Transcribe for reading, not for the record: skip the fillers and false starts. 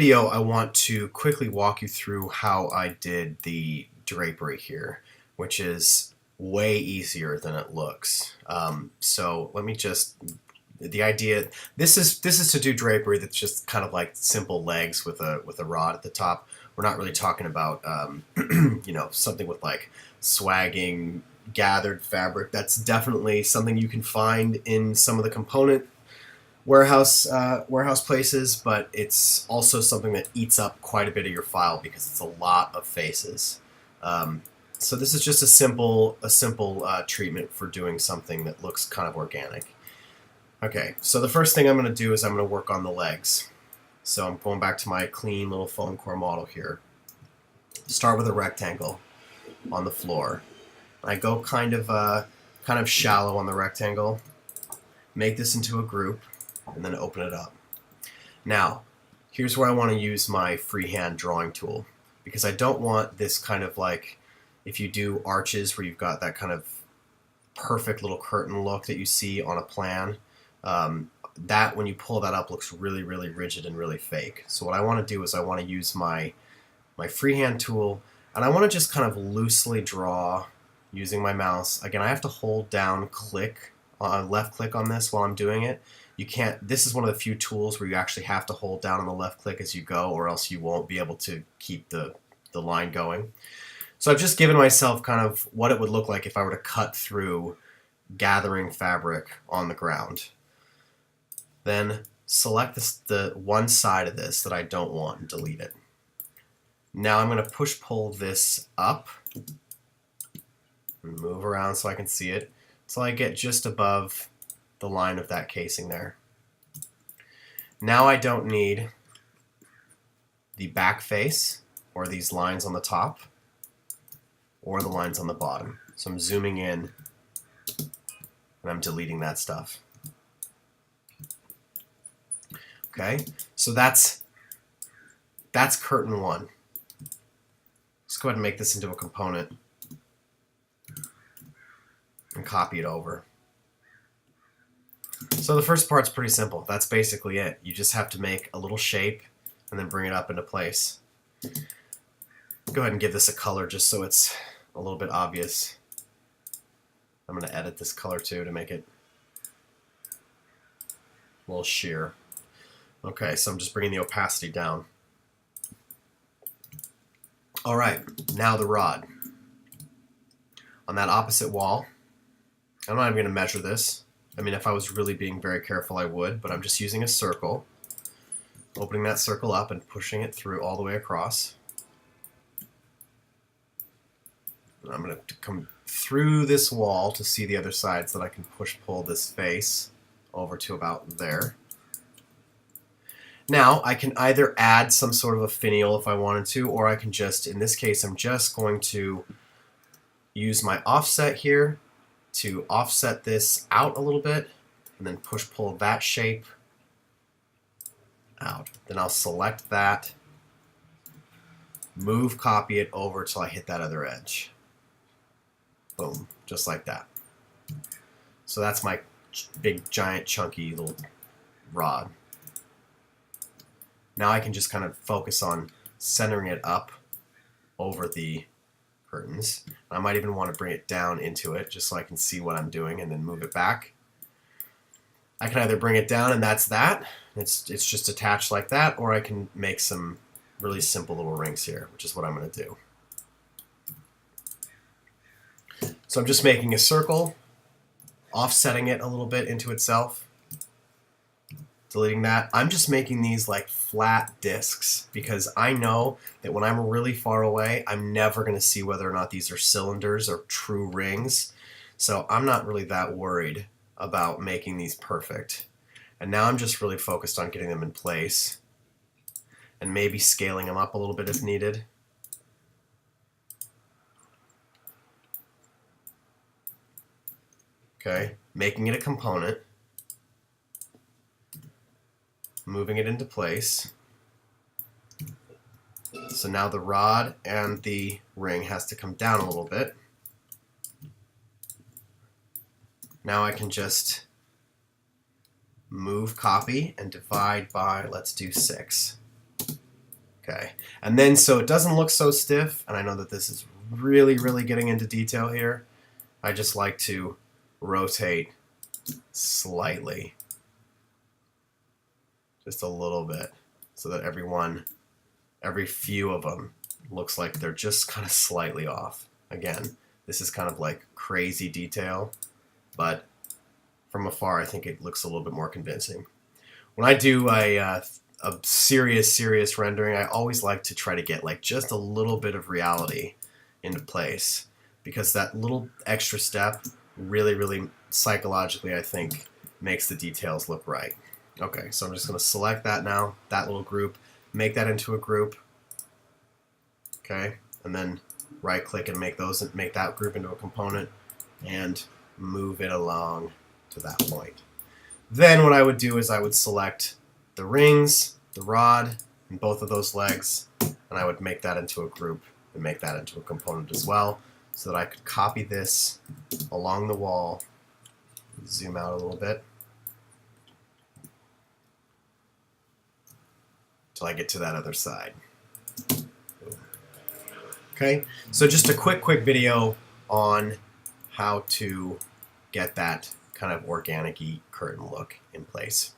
video, I want to quickly walk you through how I did the drapery here, which is way easier than it looks. So let me just, the idea, this is to do drapery that's just kind of like simple legs with a rod at the top. We're not really talking about you know, something with like swagging gathered fabric. That's definitely something you can find in some of the component warehouse places, but it's also something that eats up quite a bit of your file because it's a lot of faces. So this is just a simple treatment for doing something that looks kind of organic. Okay, so the first thing I'm going to do is I'm going to work on the legs. So I'm going back to my clean little foam core model here. Start with a rectangle on the floor. I go kind of shallow on the rectangle. Make this into a group, and then open it up. Now, here's where I want to use my freehand drawing tool, because I don't want this kind of like, if you do arches where you've got that kind of perfect little curtain look that you see on a plan, that when you pull that up looks really, really rigid and really fake. So what I want to do is I want to use my freehand tool, and I want to just kind of loosely draw using my mouse. Again, I have to hold down left click on this while I'm doing it. You can't, this is one of the few tools where you actually have to hold down on the left click as you go, or else you won't be able to keep the line going. So I've just given myself kind of what it would look like if I were to cut through gathering fabric on the ground. Then select the one side of this that I don't want and delete it. Now I'm going to push pull this up and move around so I can see it until I get just above the line of that casing there. Now I don't need the back face or these lines on the top or the lines on the bottom. So I'm zooming in and I'm deleting that stuff. Okay, so that's curtain one. Let's go ahead and make this into a component and copy it over. So the first part's pretty simple. That's basically it. You just have to make a little shape and then bring it up into place. Go ahead and give this a color just so it's a little bit obvious. I'm going to edit this color too to make it a little sheer. Okay, so I'm just bringing the opacity down. All right, now the rod. On that opposite wall, I'm not even going to measure this. I mean, if I was really being very careful, I would, but I'm just using a circle, opening that circle up and pushing it through all the way across. And I'm going to come through this wall to see the other side so that I can push-pull this face over to about there. Now, I can either add some sort of a finial if I wanted to, or I can just, in this case, I'm just going to use my offset here to offset this out a little bit, and then push-pull that shape out. Then I'll select that, move, copy it over till I hit that other edge. Boom, just like that. So that's my big, giant, chunky little rod. Now I can just kind of focus on centering it up over the curtains. I might even want to bring it down into it just so I can see what I'm doing and then move it back. I can either bring it down and that's that. It's just attached like that, or I can make some really simple little rings here, which is what I'm going to do. So I'm just making a circle, offsetting it a little bit into itself. Deleting that. I'm just making these like flat discs because I know that when I'm really far away, I'm never going to see whether or not these are cylinders or true rings. So I'm not really that worried about making these perfect. And now I'm just really focused on getting them in place and maybe scaling them up a little bit if needed. Okay, making it a component. Moving it into place. So now the rod and the ring has to come down a little bit. Now I can just move, copy, and divide by, let's do 6. Okay, and then so it doesn't look so stiff, and I know that this is really, really getting into detail here. I just like to rotate slightly, just a little bit, so that every few of them looks like they're just kind of slightly off. Again, this is kind of like crazy detail, but from afar I think it looks a little bit more convincing. When I do a serious rendering, I always like to try to get like just a little bit of reality into place, because that little extra step really psychologically, I think, makes the details look right. Okay, so I'm just going to select that now, that little group, make that into a group. Okay, and then right click and make that group into a component and move it along to that point. Then what I would do is I would select the rings, the rod, and both of those legs, and I would make that into a group and make that into a component as well, so that I could copy this along the wall. Zoom out a little bit till I get to that other side. Okay, so just a quick video on how to get that kind of organic-y curtain look in place.